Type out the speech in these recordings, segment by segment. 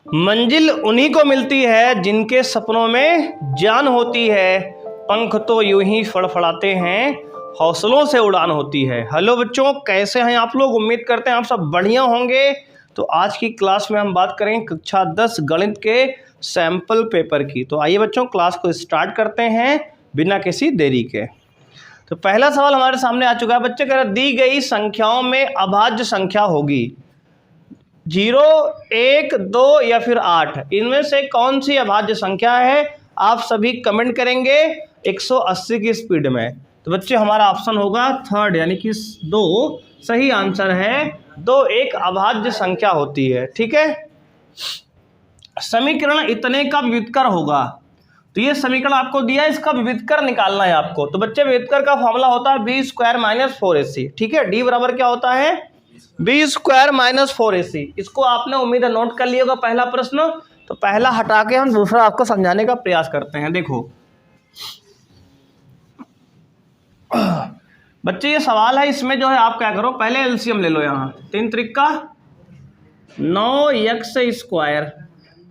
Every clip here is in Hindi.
मंजिल उन्हीं को मिलती है जिनके सपनों में जान होती है, पंख तो यूं ही फड़फड़ाते हैं, हौसलों से उड़ान होती है। हेलो बच्चों, कैसे हैं आप लोग? उम्मीद करते हैं आप सब बढ़िया होंगे। तो आज की क्लास में हम बात करेंगे कक्षा 10 गणित के सैंपल पेपर की। तो आइए बच्चों, क्लास को स्टार्ट करते हैं बिना किसी देरी के। तो पहला सवाल हमारे सामने आ चुका है बच्चे। कह रहा दी गई संख्याओं में अभाज्य संख्या होगी 0, 1, 2 या फिर 8, इनमें से कौन सी अभाज्य संख्या है? आप सभी कमेंट करेंगे 180 की स्पीड में। तो बच्चे हमारा ऑप्शन होगा थर्ड, यानी कि 2 सही आंसर है। 2 एक अभाज्य संख्या होती है। ठीक है। समीकरण इतने का विविधकर होगा। तो ये समीकरण आपको दिया है, इसका विविधकर निकालना है आपको। तो बच्चे विविधकर का फॉर्मूला होता है b² - 4ac। ठीक है। d बराबर क्या होता है? b² - 4ac। इसको आपने उम्मीद है नोट कर लिया होगा पहला प्रश्न। तो पहला हटा के हम दूसरा आपको समझाने का प्रयास करते हैं। देखो बच्चे, ये सवाल है, इसमें जो है आप क्या करो, पहले एलसीएम ले लो। यहाँ 3 त्रिका 9x²,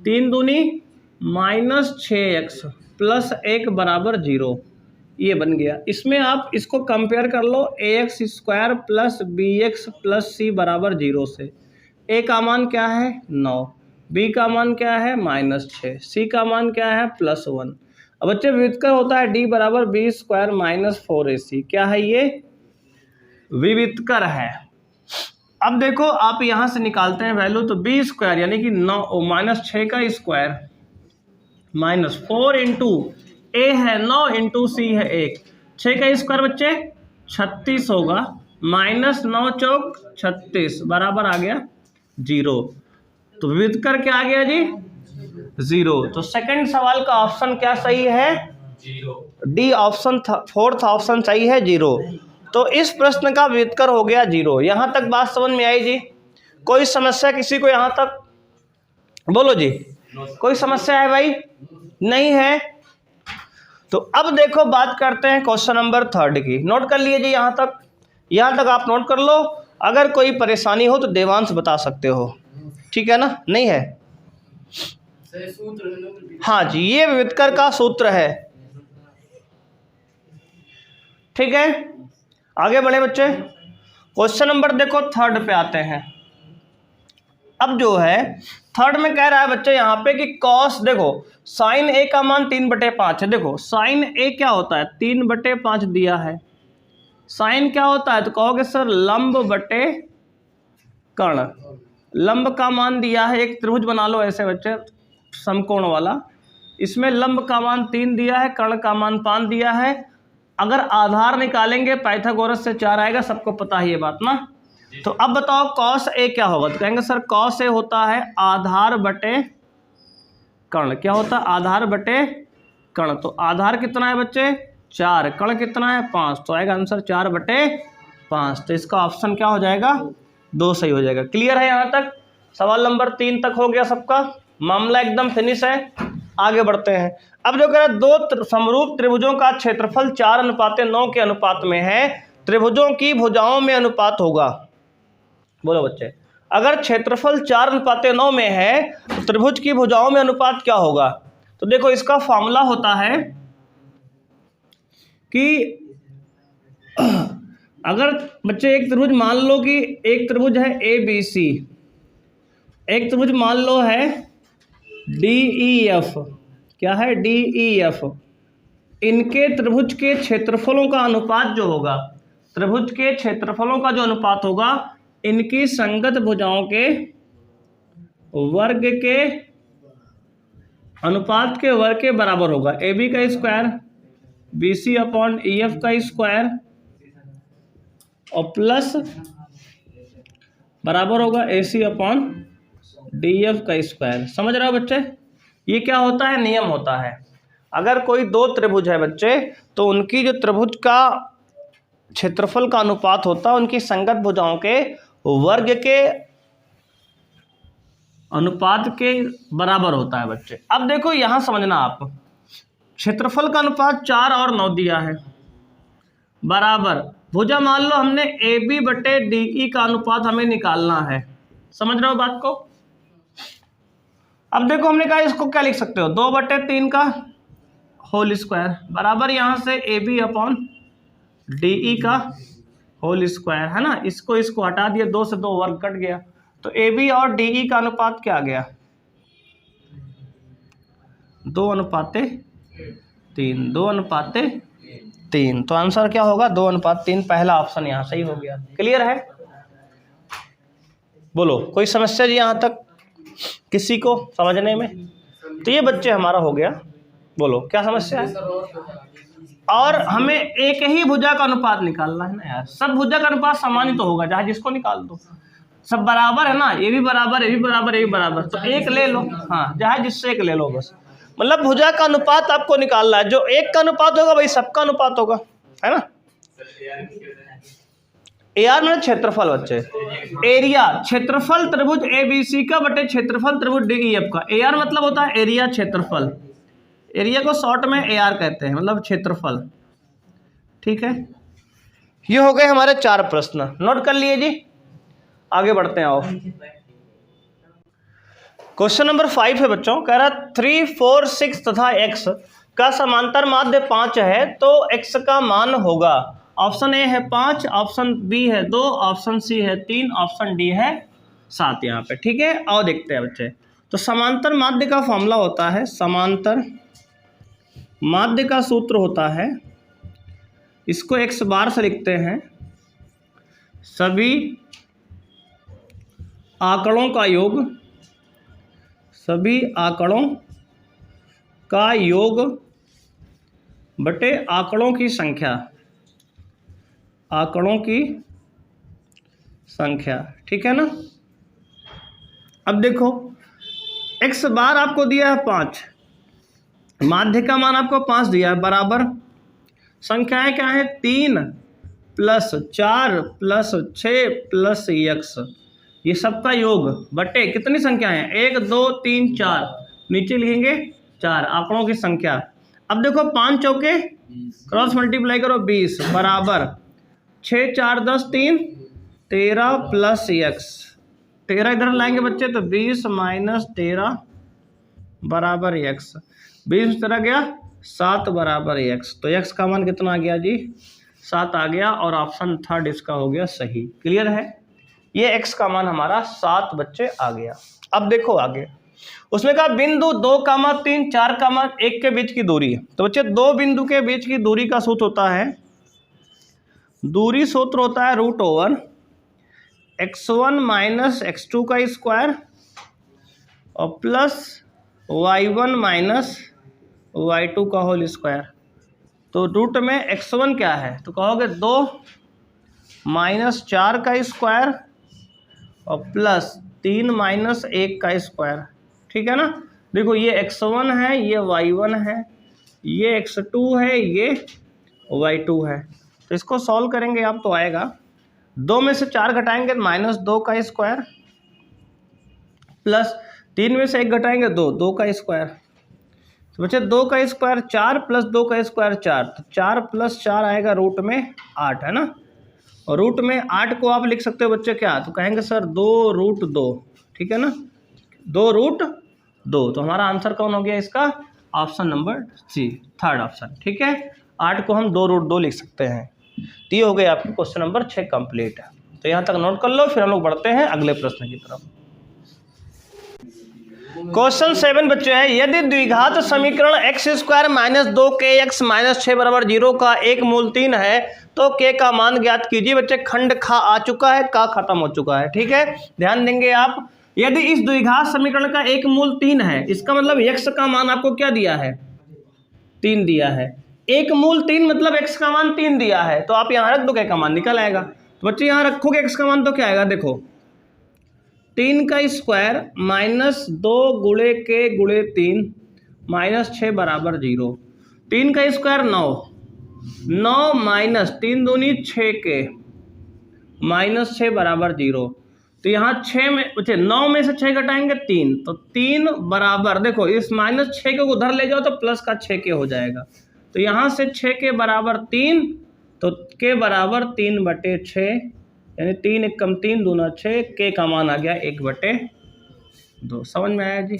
3 दूनी -6x +1 बराबर 0, ये बन गया। इसमें आप इसको कंपेयर कर लो ax² + bx + c बराबर 0 से। a का मान क्या है? 9, b का मान क्या है? -6, c का मान क्या है? +1। अब बच्चे विविधकर होता है d बराबर b² - 4ac। क्या है ये? विविधकर है। अब देखो आप यहां से निकालते हैं वैल्यू, तो b² यानी कि 9 -6 का स्क्वायर -4 इंटू a है 9 इंटू c है 1, 6 का स्क्वायर बच्चे 36 होगा, -9 चौक 36 बराबर आ गया 0। तो विविधकर क्या आ गया जी? 0। तो सेकंड सवाल का ऑप्शन क्या सही है? डी ऑप्शन, फोर्थ ऑप्शन सही है, 0। तो इस प्रश्न का विविधकर हो गया 0। यहां तक बात समझ में आई जी? कोई समस्या किसी को यहां तक? बोलो जी, कोई समस्या है भाई? नहीं है। तो अब देखो बात करते हैं क्वेश्चन नंबर 3 की। नोट कर लिए जी यहां तक आप नोट कर लो। अगर कोई परेशानी हो तो देवांश बता सकते हो, ठीक है ना? नहीं है? हाँ जी, ये विविधकर का सूत्र है। ठीक है, आगे बढ़े बच्चे। क्वेश्चन नंबर देखो 3 पे आते हैं। अब जो है 3 में कह रहा है बच्चे यहाँ पे कि कॉस, देखो साइन a का मान 3/5 है। देखो साइन a क्या होता है? 3/5 दिया है। साइन क्या होता है? तो कहोगे सर लंब बटे कर्ण। लंब का मान दिया है, एक त्रिभुज बना लो ऐसे बच्चे समकोण वाला। इसमें लंब का मान 3 दिया है, कर्ण का मान 5 दिया है। अगर आधार निकालेंगे पाइथागोरस से 4 आएगा, सबको पता है ये बात ना। तो अब बताओ कॉस ए क्या होगा? तो कहेंगे सर कॉस ए होता है आधार बटे कर्ण। क्या होता है? आधार बटे कर्ण। तो आधार कितना है बच्चे? 4, कर्ण कितना है? 5। तो आएगा आंसर 4/5। तो इसका ऑप्शन क्या हो जाएगा? 2 सही हो जाएगा। क्लियर है यहाँ तक? सवाल नंबर 3 तक हो गया सबका, मामला एकदम फिनिश है। आगे बढ़ते हैं। अब जो कह रहा है 2 समरूप त्रिभुजों का क्षेत्रफल 4:9 के अनुपात में है, त्रिभुजों की भुजाओं में अनुपात होगा। बोलो बच्चे, अगर क्षेत्रफल 4:9 में है तो त्रिभुज की भुजाओं में अनुपात क्या होगा? तो देखो इसका फॉर्मूला होता है कि अगर बच्चे एक त्रिभुज मान लो कि एक त्रिभुज है ABC, एक त्रिभुज मान लो है DEF। क्या है? DEF। इनके त्रिभुज के क्षेत्रफलों का अनुपात जो होगा, त्रिभुज के क्षेत्रफलों का जो अनुपात होगा, इनकी संगत भुजाओं के वर्ग के अनुपात के वर्ग के बराबर होगा। AB का स्क्वायर BC/EF का स्क्वायर और प्लस बराबर होगा AC/DF का स्क्वायर। समझ रहे हो बच्चे? ये क्या होता है? नियम होता है। अगर कोई 2 त्रिभुज है बच्चे, तो उनकी जो त्रिभुज का क्षेत्रफल का अनुपात होता है, उनकी संगत भुजाओं के वर्ग के अनुपात के बराबर होता है बच्चे। अब देखो यहां समझना आप, क्षेत्रफल का अनुपात 4 और 9 दिया है बराबर भुजा, मान लो हमने AB/DE का अनुपात हमें निकालना है। समझ रहे हो बात को? अब देखो हमने कहा इसको क्या लिख सकते हो, 2/3 का होल स्क्वायर बराबर यहाँ से AB अपॉन DE का होल स्क्वायर, है ना। इसको हटा दिया, 2 से 2 वर्ग कट गया, तो AB और DE का अनुपात क्या आ गया, 2:3, 2:3। तो आंसर क्या होगा, 2:3। पहला ऑप्शन यहाँ सही हो गया। क्लियर है, बोलो कोई समस्या जी यहाँ तक किसी को समझने में? तो ये बच्चे हमारा हो गया, बोलो क्या समस्या है। और हमें एक ही भुजा का अनुपात निकालना है ना यार, सब भुजा का अनुपात समान ही तो होगा, जहाँ जिसको निकाल दो सब बराबर है ना, ये भी बराबर, ये भी बराबर, ये भी बराबर, तो एक ले लो, हाँ जहाँ जिससे एक ले लो बस। मतलब भुजा का अनुपात आपको निकालना है, जो एक का अनुपात होगा वही सबका अनुपात होगा, है ना। AR मतलब क्षेत्रफल बच्चे, एरिया क्षेत्रफल त्रिभुज ABC का बटे क्षेत्रफल त्रिभुज DEF का। AR मतलब होता है एरिया, क्षेत्रफल, एरिया को शॉर्ट में AR कहते हैं, मतलब क्षेत्रफल। ठीक है, ये हो गए हमारे 4 प्रश्न, नोट कर लिए जी। आगे बढ़ते हैं, आओ क्वेश्चन नंबर 5 है बच्चों, कह रहा 3, 4, 6 तथा x का समांतर माध्य 5 है तो x का मान होगा। ऑप्शन ए है 5, ऑप्शन बी है 2, ऑप्शन सी है 3, ऑप्शन डी है 7 यहाँ पे। ठीक है, आओ देखते हैं बच्चे। तो समांतर माध्य का फॉर्मूला होता है, समांतर माध्य का सूत्र होता है, इसको x बार से लिखते हैं, सभी आंकड़ों का योग, सभी आंकड़ों का योग बटे आंकड़ों की संख्या, आंकड़ों की संख्या। ठीक है ना। अब देखो x बार आपको दिया है 5, माध्य का मान आपको 5 दिया है, बराबर संख्याएं क्या है, 3 + 4 + 6 + x, ये सबका योग बटे कितनी संख्याएं हैं, 1 2 3 4, नीचे लिखेंगे 4 आंकड़ों की संख्या। अब देखो 5 चौके क्रॉस मल्टीप्लाई करो 20 बराबर 6 4 10 3 13 + x, 13 इधर लाएंगे बच्चे तो 20 - 13 बराबर x, 20 तरह गया 7 बराबर x, तो x का मान कितना आ गया जी, 7 आ गया, और ऑप्शन थर्ड इसका हो गया सही। क्लियर है, ये x का मान हमारा 7 बच्चे आ गया। अब देखो आगे, उसमें कहा बिंदु 2, 3, 4, 1 के बीच की दूरी है। तो बच्चे 2 बिंदु के बीच की दूरी का सूत्र होता है, दूरी सूत्र होता है √x1 - x2 का स्क्वायर और प्लस y1 - y2 का होल स्क्वायर। तो रूट में x1 क्या है, तो कहोगे 2 - 4 का स्क्वायर और प्लस 3 - 1 का स्क्वायर। ठीक है ना। देखो ये x1 है, ये y1 है, ये x2 है, ये y2 है। तो इसको सॉल्व करेंगे आप तो आएगा 2 में से 4 घटाएंगे -2 का स्क्वायर, प्लस 3 में से 1 घटाएंगे 2 का स्क्वायर। तो बच्चे 2 का स्क्वायर 4 + 2 का स्क्वायर 4, तो 4 + 4 आएगा रूट में 8, है ना। और रूट में 8 को आप लिख सकते हो बच्चे क्या, तो कहेंगे सर 2√2। ठीक है ना, 2√2। तो हमारा आंसर कौन हो गया इसका, option number C, third option. ठीक है, 8 को हम 2√2 लिख सकते हैं। तो ये हो गया आपके क्वेश्चन नंबर 6 कंप्लीट है। तो यहाँ तक नोट कर लो, फिर हम लोग बढ़ते हैं अगले प्रश्न की तरफ। क्वेश्चन 7 बच्चे है, यदि द्विघात समीकरण x² - 2kx - 6 = 0 का एक मूल 3 है तो k का मान ज्ञात कीजिए। बच्चे खंड खा आ चुका है, का खत्म हो चुका है। ठीक है, ध्यान देंगे आप। यदि इस द्विघात समीकरण का एक मूल 3 है, इसका मतलब x का मान आपको क्या दिया है, 3 दिया है। एक मूल 3 मतलब x का मान 3 दिया है, तो आप यहाँ रख दो, k का मान निकल आएगा। तो बच्चे यहाँ रखोगे x का मान तो क्या आएगा, देखो 3 का स्क्वायर -2 × k × 3 -6 = 0। 3 का स्क्वायर 9, 9 - 3 दूनी 6k -6 = 0। तो यहाँ 6 में बच्चे 9 में से 6 घटाएंगे 3, तो 3 बराबर, देखो इस -6 को उधर ले जाओ तो प्लस का 6k हो जाएगा। तो यहाँ से 6k = 3, तो k = 3/6, यानी 3 × 1 = 3, 2 × 6, k का मान आ गया 1/2। समझ में आया जी।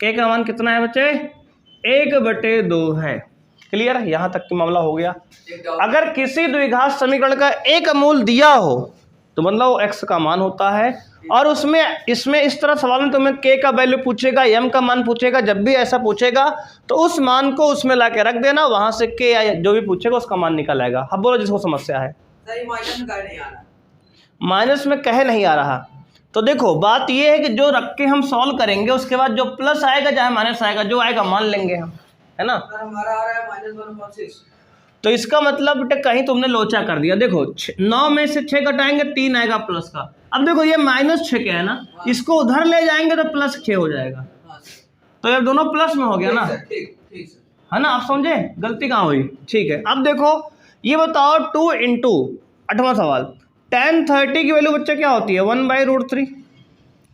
के का मान कितना है बच्चे? 1/2 है। क्लियर? यहाँ तक की मामला हो गया। अगर किसी द्विघात समीकरण का एक मूल दिया हो तो मतलब वो x का मान होता है, और उसमें इसमें इस तरह सवाल में तुम्हें k का वैल्यू पूछेगा, m का मान पूछेगा। जब भी ऐसा पूछेगा तो उस मान को उसमें ला के रख देना, वहां से k या जो भी पूछेगा उसका मान निकल आएगा। अब बोलो जिसको समस्या है। माइनस में कहे नहीं आ रहा। तो देखो बात ये है कि जो रख के हम सॉल्व करेंगे उसके बाद जो प्लस आएगा चाहे माइनस आएगा, जो आएगा मान लेंगे हम, है ना। हमारा आ रहा है -1/6, तो इसका मतलब बेटा कहीं तुमने लोचा कर दिया। देखो 9 में से 6 घटाएंगे 3 आएगा प्लस का। अब देखो ये -6 क्या है ना, इसको उधर ले जाएंगे तो +6 हो जाएगा। तो ये दोनों प्लस में हो गया ना, ठीक है ना। आप समझे गलती कहाँ हुई? ठीक है। अब देखो ये बताओ 2 इंटू 8वां सवाल, tan 30 की वैल्यू बच्चे क्या होती है? 1/√3।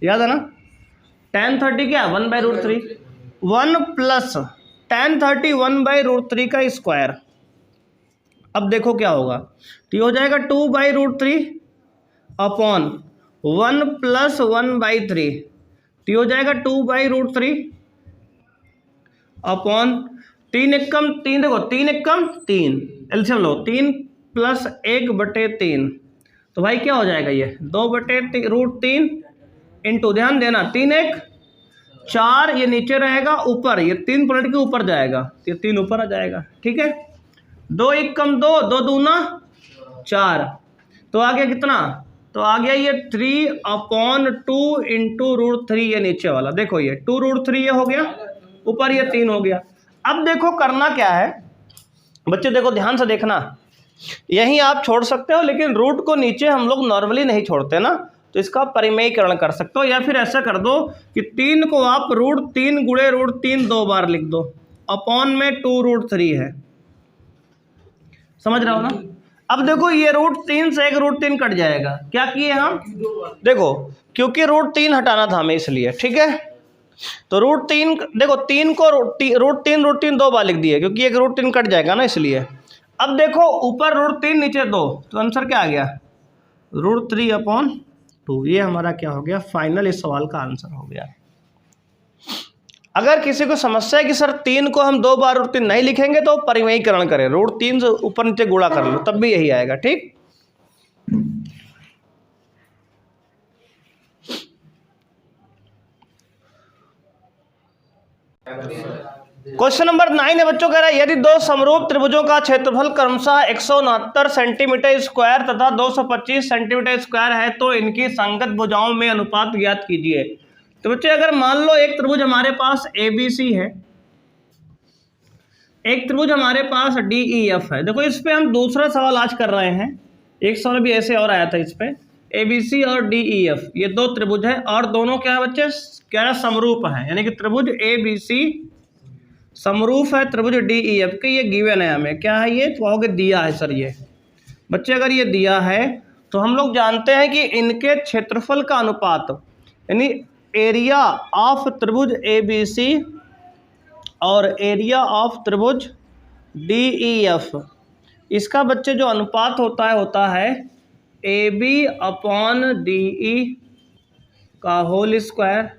याद है ना, tan 30 क्या है? 1/√3। 1 प्लस tan 30 1/√3 का स्क्वायर। अब देखो क्या होगा, तो ये हो जाएगा 2/√3 अपॉन 1 प्लस 1/3। तो ये हो जाएगा 2/√3 अपॉन 3 एकम 3। देखो 3 एकम 3, एलसीएम लो, 3 प्लस 1/3। तो भाई क्या हो जाएगा ये 2/√3 इंटू, ध्यान देना 3 1 4, ये नीचे रहेगा, ऊपर ये 3 पलट के ऊपर जाएगा, ये 3 ऊपर आ जाएगा। ठीक है, 2 1 कम 2, 2 दूना 4। तो आ गया कितना? तो आ गया ये 3/2 इंटू √3, ये नीचे वाला देखो ये 2√3 ये हो गया, ऊपर ये 3 हो गया। अब देखो करना क्या है बच्चे, देखो ध्यान से देखना, यहीं आप छोड़ सकते हो, लेकिन रूट को नीचे हम लोग नॉर्मली नहीं छोड़ते ना, तो इसका परिमेयीकरण कर सकते हो। या फिर ऐसा कर दो कि 3 को आप √3 गुणे √3 2 बार लिख दो, अपॉन में 2√3 है। समझ रहे हो ना। अब देखो ये √3 से एक √3 कट जाएगा, क्या किए हम? देखो क्योंकि √3 हटाना था हमें इसलिए, ठीक है। तो √3 देखो 3 को √3 2 बार लिख दिए, क्योंकि एक √3 कट जाएगा ना इसलिए। अब देखो ऊपर √3 नीचे 2, तो आंसर क्या आ गया? √3/2। ये हमारा क्या हो गया? फाइनल इस सवाल का आंसर हो गया। अगर किसी को समस्या है कि सर 3 को हम 2 बार √3 नहीं लिखेंगे तो परिमेयीकरण करें, √3 से ऊपर नीचे गुणा कर लो, तब भी यही आएगा। ठीक, क्वेश्चन नंबर 9 है बच्चों, कह रहा है यदि दो समरूप त्रिभुजों का क्षेत्रफल क्रमशः 169 सेंटीमीटर स्क्वायर तथा 225 सेंटीमीटर स्क्वायर है तो इनकी संगत भुजाओं में अनुपात ज्ञात कीजिए। तो बच्चे अगर मान लो एक त्रिभुज हमारे पास ABC है, एक त्रिभुज हमारे पास DEF है। देखो इस पे हम दूसरा सवाल आज कर रहे हैं, एक सवाल भी ऐसे और आया था इस पे, ABC और DEF ये दो त्रिभुज है, और दोनों क्या है बच्चे? क्या समरूप है, यानी कि त्रिभुज ABC समरूप है त्रिभुज DEF के। ये गिवन है हमें, क्या है ये? तो कहोगे दिया है सर। ये बच्चे अगर ये दिया है तो हम लोग जानते हैं कि इनके क्षेत्रफल का अनुपात, यानी एरिया ऑफ त्रिभुज ABC और एरिया ऑफ त्रिभुज DEF, इसका बच्चे जो अनुपात होता है AB/DE का होल स्क्वायर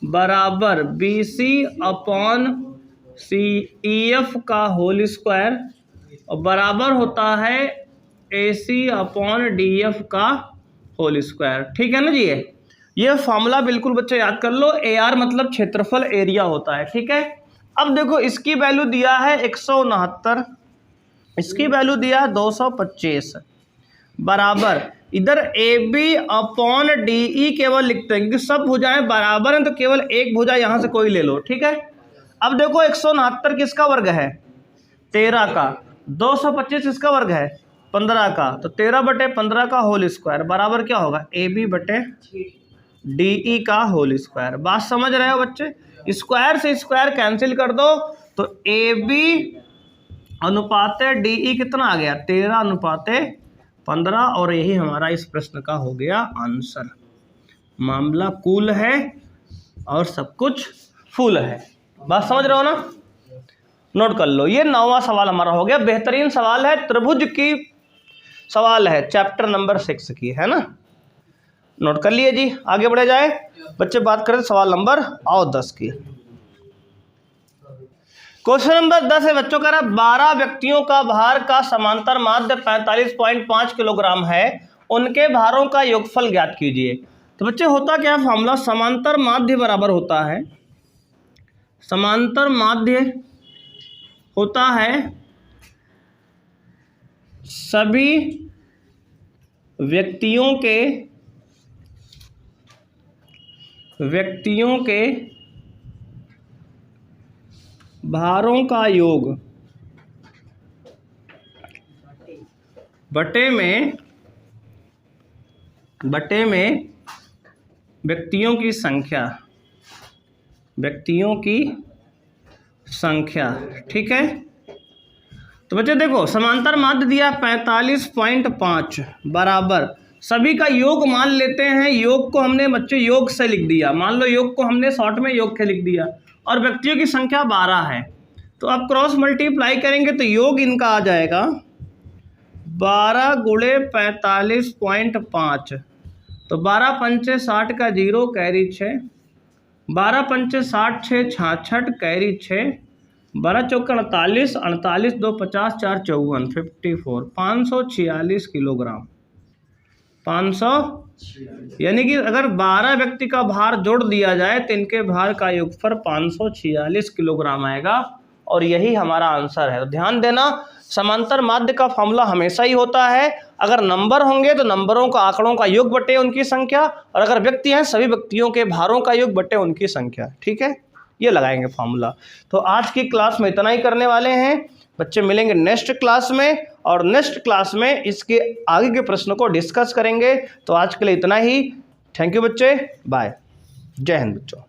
बराबर BC/CEF का होल स्क्वायर, और बराबर होता है AC/DF का होल स्क्वायर। ठीक है ना जी। ये फॉर्मूला बिल्कुल बच्चे याद कर लो, AR मतलब क्षेत्रफल, एरिया होता है। ठीक है, अब देखो इसकी वैल्यू दिया है 169, इसकी वैल्यू दिया है 225, बराबर इधर AB/DE केवल लिखते हैं क्योंकि सब भुजाएं बराबर हैं, तो केवल एक भुजा यहां से कोई ले लो। ठीक है, अब देखो 169 किसका वर्ग है? 13 का। 225 किसका वर्ग है? 15 का। तो 13/15 का होल स्क्वायर बराबर क्या होगा? AB/DE का होल स्क्वायर। बात समझ रहे हो बच्चे? स्क्वायर से स्क्वायर कैंसिल कर दो, तो AB/DE कितना आ गया? 13/15, और यही हमारा इस प्रश्न का हो गया आंसर। मामला कूल है और सब कुछ फुल है। बात समझ रहे हो ना? नोट कर लो, ये 9वां सवाल हमारा हो गया। बेहतरीन सवाल है, त्रिभुज की सवाल है, चैप्टर नंबर 6 की, है ना। नोट कर लिए जी, आगे बढ़े जाए बच्चे। बात करें सवाल नंबर 10 की। क्वेश्चन नंबर 10 है बच्चों का 12 व्यक्तियों का भार का समांतर माध्य 45.5 किलोग्राम है, उनके भारों का योगफल ज्ञात कीजिए। तो बच्चे होता क्या है फॉर्मूला, समांतर माध्य बराबर होता है, समांतर माध्य होता है सभी व्यक्तियों के भारों का योग बटे में व्यक्तियों की संख्या, ठीक है। तो बच्चे देखो समांतर माध्य दिया 45.5 बराबर सभी का योग मान लेते हैं, योग को हमने बच्चे योग से लिख दिया, मान लो योग को हमने शॉर्ट में योग के लिख दिया, और व्यक्तियों की संख्या 12 है। तो आप क्रॉस मल्टीप्लाई करेंगे तो योग इनका आ जाएगा 12 गुणे 45.5, तो 12 पंचे 60 का 0 कैरी 6, 12 पंचे 60 6 66 कैरी 6, 12 चौका 48, 48 2 50 4 54 54, 546 किलोग्राम, 500, यानी कि अगर 12 व्यक्ति का भार जोड़ दिया जाए तो इनके भार का योगफल 546 किलोग्राम आएगा, और यही हमारा आंसर है। तो ध्यान देना समांतर माध्य का फॉर्मूला हमेशा ही होता है, अगर नंबर होंगे तो नंबरों का आंकड़ों का योग बटे उनकी संख्या, और अगर व्यक्ति हैं सभी व्यक्तियों के भारों का योग बटे उनकी संख्या, ठीक है, ये लगाएंगे फॉर्मूला। तो आज की क्लास में इतना ही करने वाले हैं बच्चे, मिलेंगे नेक्स्ट क्लास में, और नेक्स्ट क्लास में इसके आगे के प्रश्नों को डिस्कस करेंगे। तो आज के लिए इतना ही, थैंक यू बच्चे, बाय, जय हिंद बच्चों।